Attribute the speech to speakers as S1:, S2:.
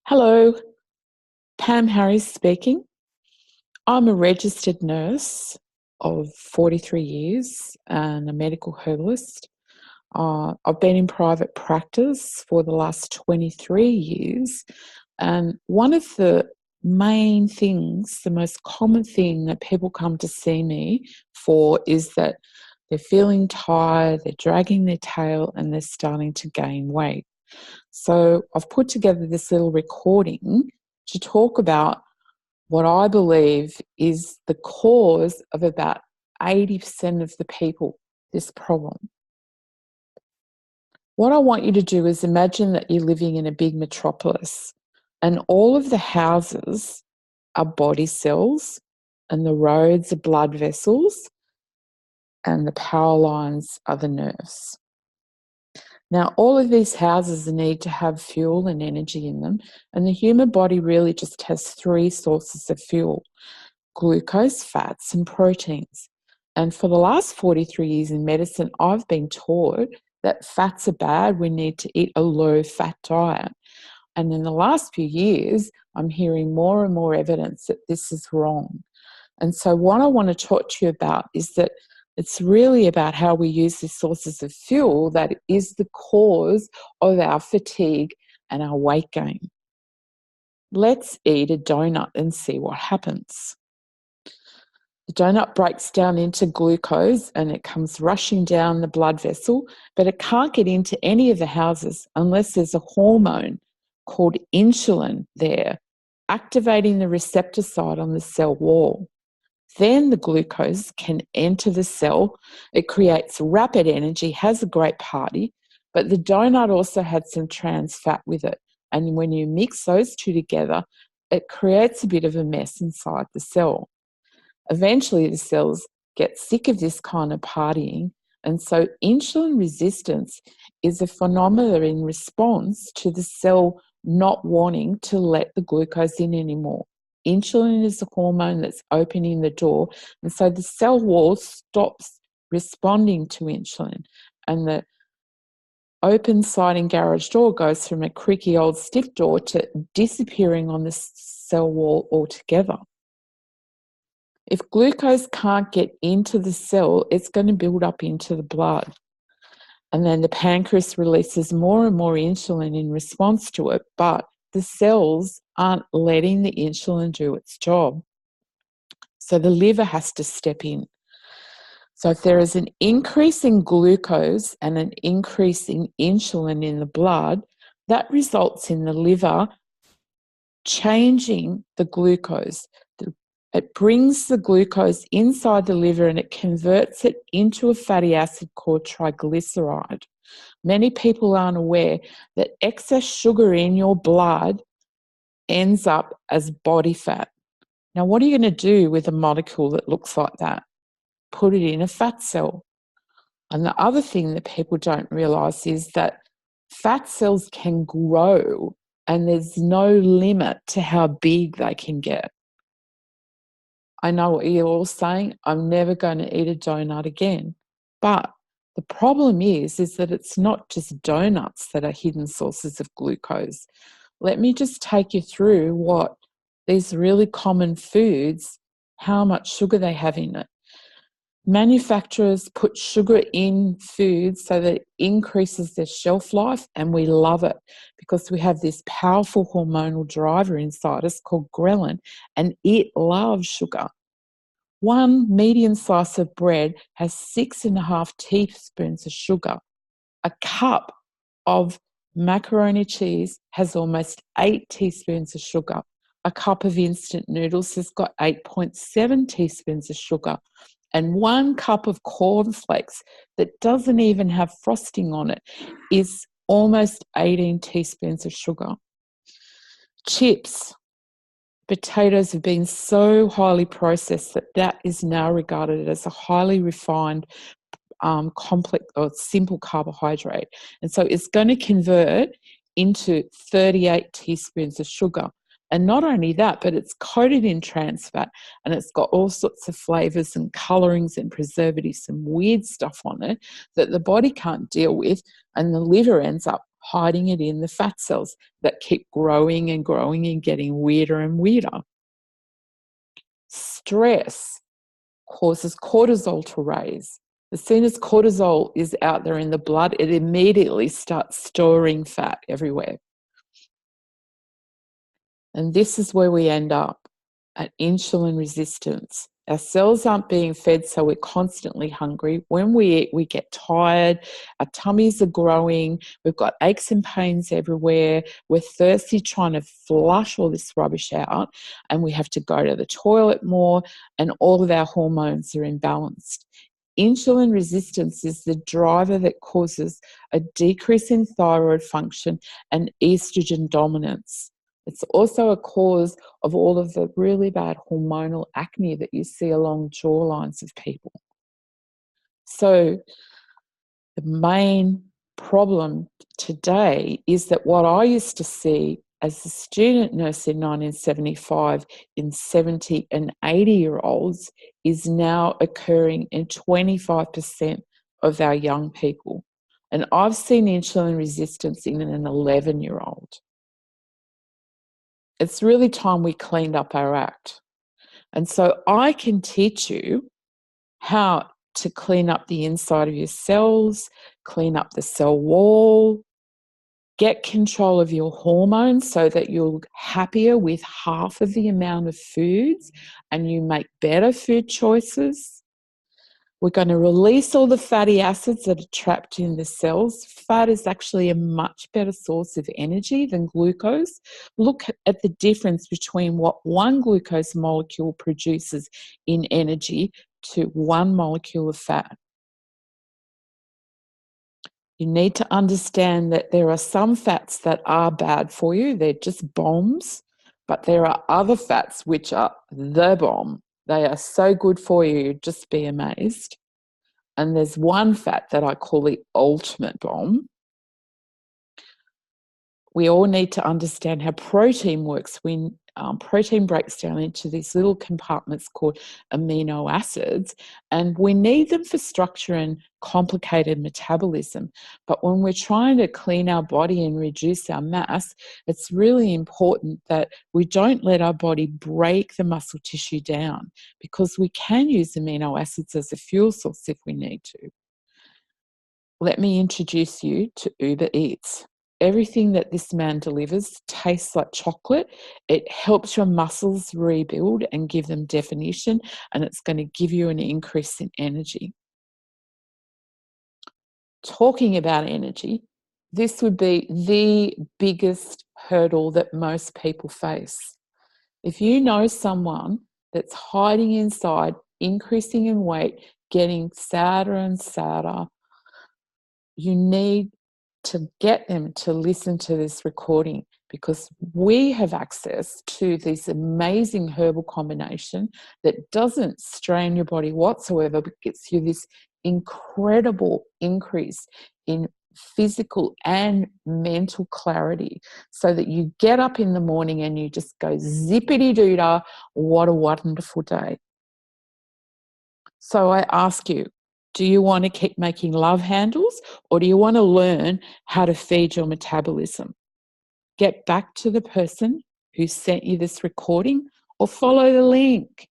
S1: Hello, Pam Harris speaking. I'm a registered nurse of 43 years and a medical herbalist. I've been in private practice for the last 23 years, and one of the main things, the most common thing that people come to see me for is that they're feeling tired, they're dragging their tail, and they're starting to gain weight. So I've put together this little recording to talk about what I believe is the cause of about 80% of the people, this problem. What I want you to do is imagine that you're living in a big metropolis and all of the houses are body cells and the roads are blood vessels and the power lines are the nerves. Now, all of these houses need to have fuel and energy in them, and the human body really just has three sources of fuel: glucose, fats, and proteins. And for the last 43 years in medicine, I've been taught that fats are bad, we need to eat a low-fat diet. And in the last few years, I'm hearing more and more evidence that this is wrong. And so what I want to talk to you about is that it's really about how we use the sources of fuel that is the cause of our fatigue and our weight gain. Let's eat a donut and see what happens. The donut breaks down into glucose and it comes rushing down the blood vessel, but it can't get into any of the houses unless there's a hormone called insulin there, activating the receptor site on the cell wall. Then the glucose can enter the cell. It creates rapid energy, has a great party, but the donut also had some trans fat with it. And when you mix those two together, it creates a bit of a mess inside the cell. Eventually, the cells get sick of this kind of partying, and so insulin resistance is a phenomenon in response to the cell not wanting to let the glucose in anymore. Insulin is the hormone that's opening the door, and so the cell wall stops responding to insulin, and the open sliding garage door goes from a creaky old stiff door to disappearing on the cell wall altogether. If glucose can't get into the cell, it's going to build up into the blood. And then the pancreas releases more and more insulin in response to it, but the cells aren't letting the insulin do its job. So the liver has to step in. So if there is an increase in glucose and an increase in insulin in the blood, that results in the liver changing the glucose. It brings the glucose inside the liver and it converts it into a fatty acid called triglyceride. Many people aren't aware that excess sugar in your blood ends up as body fat. Now, what are you going to do with a molecule that looks like that? Put it in a fat cell. And the other thing that people don't realise is that fat cells can grow and there's no limit to how big they can get. I know what you're all saying, I'm never going to eat a donut again. But the problem is that it's not just donuts that are hidden sources of glucose. Let me just take you through what these really common foods, how much sugar they have in it. Manufacturers put sugar in foods so that it increases their shelf life, and we love it because we have this powerful hormonal driver inside us called ghrelin, and it loves sugar. One medium slice of bread has 6.5 teaspoons of sugar. A cup of macaroni cheese has almost 8 teaspoons of sugar. A cup of instant noodles has got 8.7 teaspoons of sugar. And 1 cup of cornflakes that doesn't even have frosting on it is almost 18 teaspoons of sugar. Chips, potatoes have been so highly processed that is now regarded as a highly refined, complex or simple carbohydrate. And so it's going to convert into 38 teaspoons of sugar. And not only that, but it's coated in trans fat and it's got all sorts of flavours and colourings and preservatives and weird stuff on it that the body can't deal with, and the liver ends up hiding it in the fat cells that keep growing and growing and getting weirder and weirder. Stress causes cortisol to raise. As soon as cortisol is out there in the blood, it immediately starts storing fat everywhere. And this is where we end up, at insulin resistance. Our cells aren't being fed, so we're constantly hungry. When we eat, we get tired, our tummies are growing, we've got aches and pains everywhere, we're thirsty trying to flush all this rubbish out, and we have to go to the toilet more, and all of our hormones are imbalanced. Insulin resistance is the driver that causes a decrease in thyroid function and estrogen dominance. It's also a cause of all of the really bad hormonal acne that you see along jawlines of people. So the main problem today is that what I used to see as a student nurse in 1975 in 70 and 80-year-olds is now occurring in 25% of our young people. And I've seen insulin resistance in an 11-year-old. It's really time we cleaned up our act. And so I can teach you how to clean up the inside of your cells, clean up the cell wall, get control of your hormones so that you're happier with half of the amount of foods and you make better food choices. We're going to release all the fatty acids that are trapped in the cells. Fat is actually a much better source of energy than glucose. Look at the difference between what one glucose molecule produces in energy to one molecule of fat. You need to understand that there are some fats that are bad for you. They're just bombs. But there are other fats which are the bomb. They are so good for you, you'd just be amazed. And there's one fat that I call the ultimate bomb. We all need to understand how protein works. When protein breaks down into these little compartments called amino acids, and we need them for structure and complicated metabolism. But when we're trying to clean our body and reduce our mass, it's really important that we don't let our body break the muscle tissue down, because we can use amino acids as a fuel source if we need to. Let me introduce you to Uber Eats. Everything that this man delivers tastes like chocolate. It helps your muscles rebuild and give them definition, and it's going to give you an increase in energy. Talking about energy, this would be the biggest hurdle that most people face. If you know someone that's hiding inside, increasing in weight, getting sadder and sadder, you need to get them to listen to this recording, because we have access to this amazing herbal combination that doesn't strain your body whatsoever, but gets you this incredible increase in physical and mental clarity, so that you get up in the morning and you just go Zip-A-Dee-Doo-Dah, what a wonderful day. So I ask you, do you want to keep making love handles, or do you want to learn how to feed your metabolism? Get back to the person who sent you this recording, or follow the link.